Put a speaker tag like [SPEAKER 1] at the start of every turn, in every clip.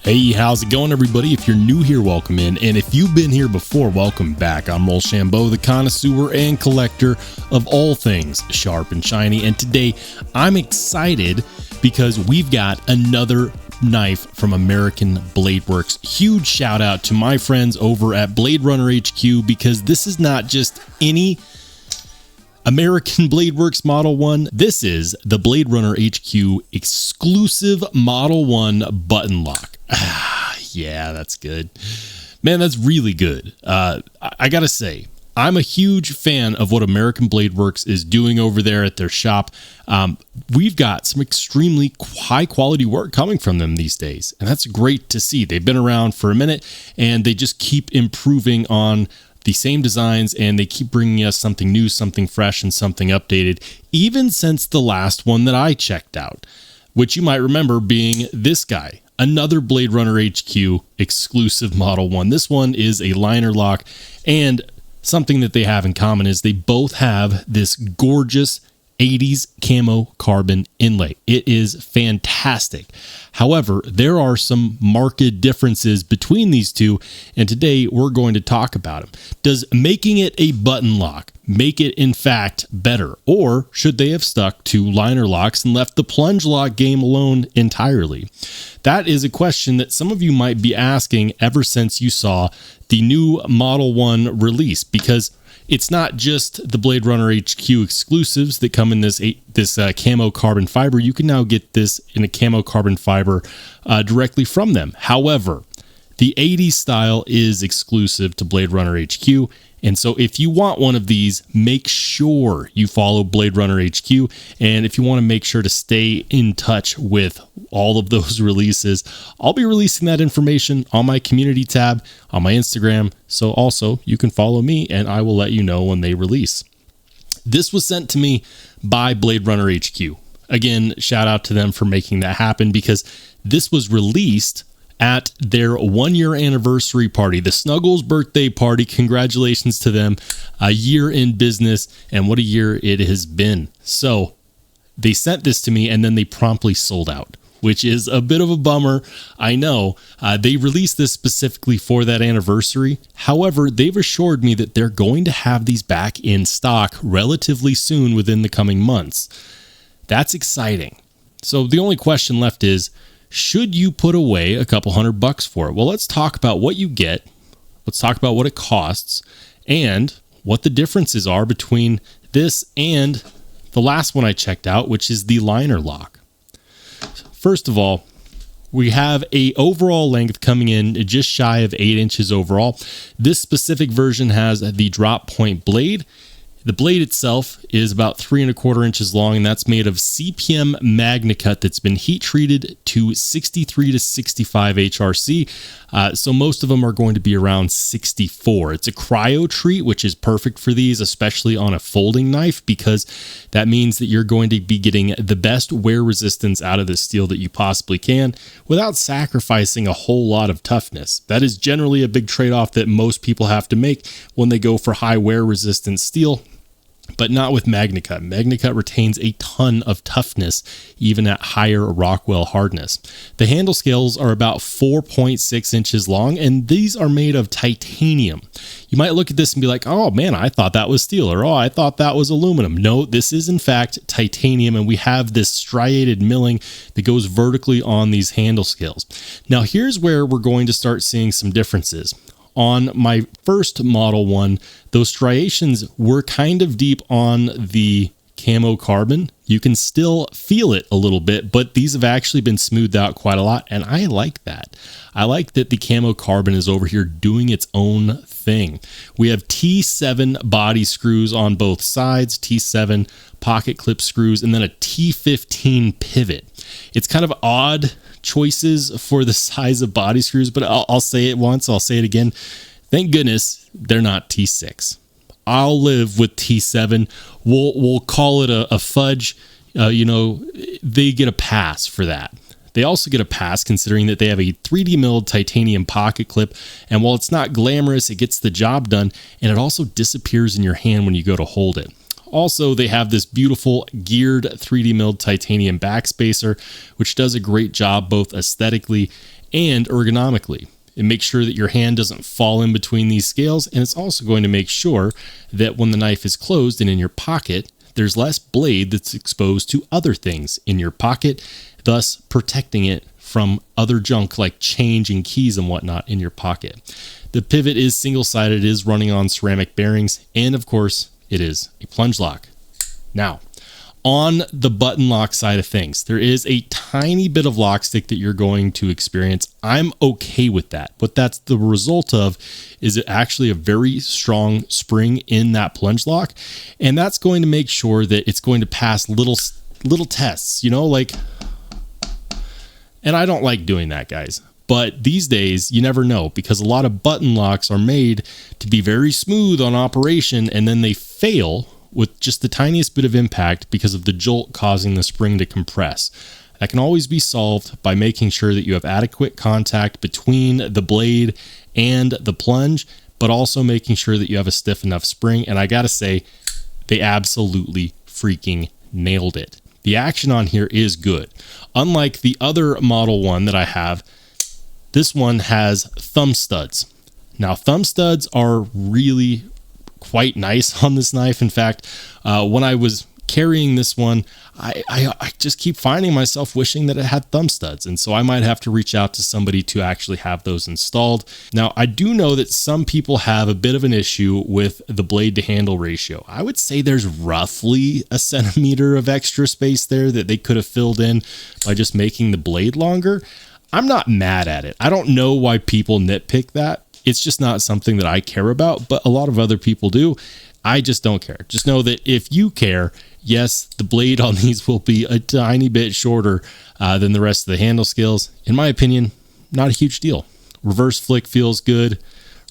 [SPEAKER 1] Hey, how's it going, everybody? If you're new here, welcome in. And if you've been here before, welcome back. I'm Rollshambo, the connoisseur and collector of all things sharp and shiny. And today I'm excited because we've got another knife from American Blade Works. Huge shout out to my friends over at Blade Runner HQ, because this is not just any American Blade Works Model 1. This is the Blade Runner HQ exclusive Model 1 Buttonlock. Yeah, that's good. Man, that's really good. I gotta say, I'm a huge fan of what American Blade Works is doing over there at their shop. We've got some extremely high quality work coming from them these days, and that's great to see. They've been around for a minute, and they just keep improving on the same designs, and they keep bringing us something new, something fresh, and something updated, even since the last one that I checked out, which you might remember being this guy. Another Blade Runner HQ exclusive Model 1. This one is a liner lock, and something that they have in common is they both have this gorgeous 80s camo carbon inlay. It is fantastic. However, there are some marked differences between these two, and today we're going to talk about them. Does making it a button lock make it in fact better, or should they have stuck to liner locks and left the plunge lock game alone entirely? That is a question that some of you might be asking ever since you saw the new Model 1 release, because it's not just the Blade Runner HQ exclusives that come in this camo carbon fiber. You can now get this in a camo carbon fiber directly from them. However, the 80s style is exclusive to Blade Runner HQ. And so if you want one of these, make sure you follow Blade Runner HQ. And if you want to make sure to stay in touch with all of those releases, I'll be releasing that information on my community tab on my Instagram. So also you can follow me and I will let you know when they release. This was sent to me by Blade Runner HQ. Again, shout out to them for making that happen, because this was released at their 1-year anniversary party, the Snuggles birthday party. Congratulations to them. A year in business, and what a year it has been. So they sent this to me and then they promptly sold out, which is a bit of a bummer. I know they released this specifically for that anniversary. However, they've assured me that they're going to have these back in stock relatively soon, within the coming months. That's exciting. So the only question left is, should you put away a couple $100 for it? Well, let's talk about what you get. Let's talk about what it costs and what the differences are between this and the last one I checked out, which is the liner lock. First of all, we have a overall length coming in just shy of 8 inches overall. This specific version has the drop point blade. The blade itself is about 3¼ inches long, and that's made of CPM MagnaCut that's been heat treated to 63 to 65 HRC. So most of them are going to be around 64. It's a cryo treat, which is perfect for these, especially on a folding knife, because that means that you're going to be getting the best wear resistance out of this steel that you possibly can without sacrificing a whole lot of toughness. That is generally a big trade-off that most people have to make when they go for high wear resistant steel, but not with MagnaCut. MagnaCut retains a ton of toughness, even at higher Rockwell hardness. The handle scales are about 4.6 inches long, and these are made of titanium. You might look at this and be like, oh man, I thought that was steel, or oh, I thought that was aluminum. No, this is in fact titanium, and we have this striated milling that goes vertically on these handle scales. Now here's where we're going to start seeing some differences. On my first Model 1, those striations were kind of deep on the camo carbon. You can still feel it a little bit, but these have actually been smoothed out quite a lot, and I like that. I like that the camo carbon is over here doing its own thing. We have T7 body screws on both sides, T7 pocket clip screws, and then a T15 pivot. It's kind of odd choices for the size of body screws, but I'll say it once, I'll say it again. Thank goodness they're not T6. I'll live with T7. We'll call it a fudge. They get a pass for that. They also get a pass considering that they have a 3D milled titanium pocket clip, and while it's not glamorous, it gets the job done, and it also disappears in your hand when you go to hold it. Also, they have this beautiful geared 3D milled titanium backspacer, which does a great job both aesthetically and ergonomically. It makes sure that your hand doesn't fall in between these scales, and it's also going to make sure that when the knife is closed and in your pocket, there's less blade that's exposed to other things in your pocket, thus protecting it from other junk like change and keys and whatnot in your pocket. The pivot is single-sided, it is running on ceramic bearings, and of course, it is a plunge lock. Now, on the button lock side of things, there is a tiny bit of lock stick that you're going to experience. I'm okay with that. What that's the result of is it actually a very strong spring in that plunge lock, and that's going to make sure that it's going to pass little tests, you know, like, and I don't like doing that, guys. But these days, you never know, because a lot of button locks are made to be very smooth on operation, and then they fail with just the tiniest bit of impact because of the jolt causing the spring to compress. That can always be solved by making sure that you have adequate contact between the blade and the plunge, but also making sure that you have a stiff enough spring. And I gotta say, they absolutely freaking nailed it. The action on here is good. Unlike the other Model 1 that I have, this one has thumb studs. Now, thumb studs are really quite nice on this knife. In fact, when I was carrying this one, I just keep finding myself wishing that it had thumb studs. And so I might have to reach out to somebody to actually have those installed. Now, I do know that some people have a bit of an issue with the blade to handle ratio. I would say there's roughly a centimeter of extra space there that they could have filled in by just making the blade longer. I'm not mad at it. I don't know why people nitpick that. It's just not something that I care about, but a lot of other people do. I just don't care. Just know that if you care, yes, the blade on these will be a tiny bit shorter than the rest of the handle scales. In my opinion, not a huge deal. Reverse flick feels good.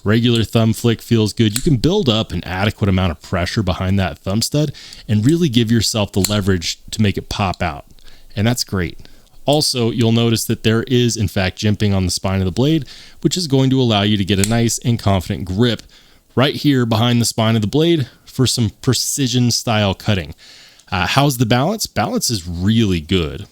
[SPEAKER 1] Regular thumb flick feels good. You can build up an adequate amount of pressure behind that thumb stud and really give yourself the leverage to make it pop out. And that's great. Also, you'll notice that there is, in fact, jimping on the spine of the blade, which is going to allow you to get a nice and confident grip right here behind the spine of the blade for some precision style cutting. How's the balance? Balance is really good.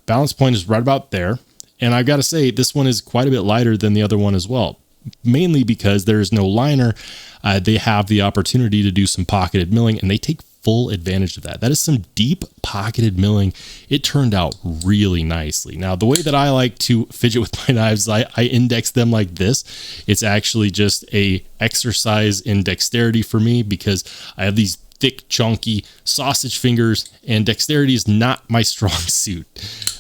[SPEAKER 1] Balance point is right about there. And I've got to say, this one is quite a bit lighter than the other one as well, mainly because there is no liner. They have the opportunity to do some pocketed milling, and they take full advantage of that. That is some deep pocketed milling. It turned out really nicely. Now, the way that I like to fidget with my knives, I index them like this. It's actually just a exercise in dexterity for me because I have these thick, chunky sausage fingers, and dexterity is not my strong suit.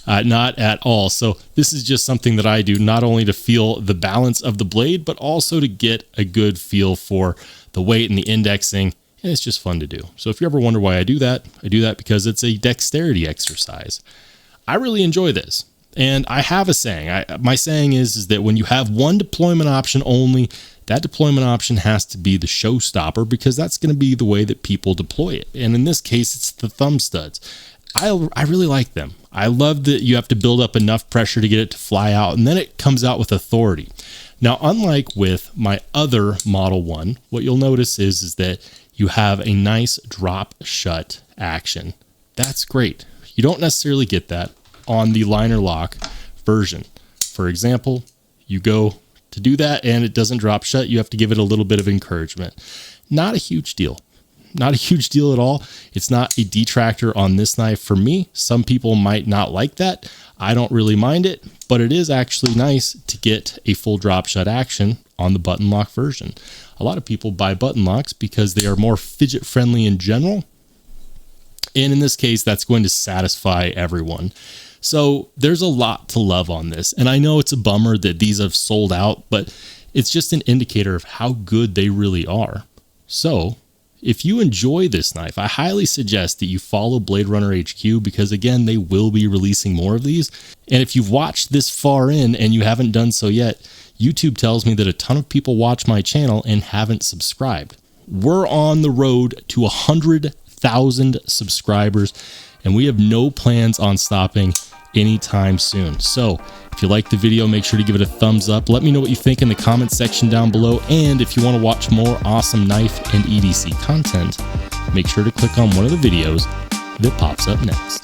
[SPEAKER 1] Not at all. So this is just something that I do not only to feel the balance of the blade, but also to get a good feel for the weight and the indexing. And it's just fun to do. So if you ever wonder why I do that because it's a dexterity exercise. I really enjoy this. And I have a saying. My saying is that when you have one deployment option only, that deployment option has to be the showstopper because that's going to be the way that people deploy it. And in this case, it's the thumb studs. I really like them. I love that you have to build up enough pressure to get it to fly out, and then it comes out with authority. Now, unlike with my other Model 1, what you'll notice is that you have a nice drop shut action. That's great. You don't necessarily get that on the liner lock version. For example, you go to do that and it doesn't drop shut. You have to give it a little bit of encouragement. Not a huge deal. Not a huge deal at all. It's not a detractor on this knife for me. Some people might not like that. I don't really mind it, but it is actually nice to get a full drop shut action on the button lock version. A lot of people buy button locks because they are more fidget friendly in general. And in this case, that's going to satisfy everyone. So there's a lot to love on this. And I know it's a bummer that these have sold out, but it's just an indicator of how good they really are. So if you enjoy this knife, I highly suggest that you follow Blade Runner HQ because, again, they will be releasing more of these. And if you've watched this far in and you haven't done so yet, YouTube tells me that a ton of people watch my channel and haven't subscribed. We're on the road to 100,000 subscribers, and we have no plans on stopping anytime soon. So if you like the video, make sure to give it a thumbs up. Let me know what you think in the comments section down below. And if you want to watch more awesome knife and EDC content, make sure to click on one of the videos that pops up next.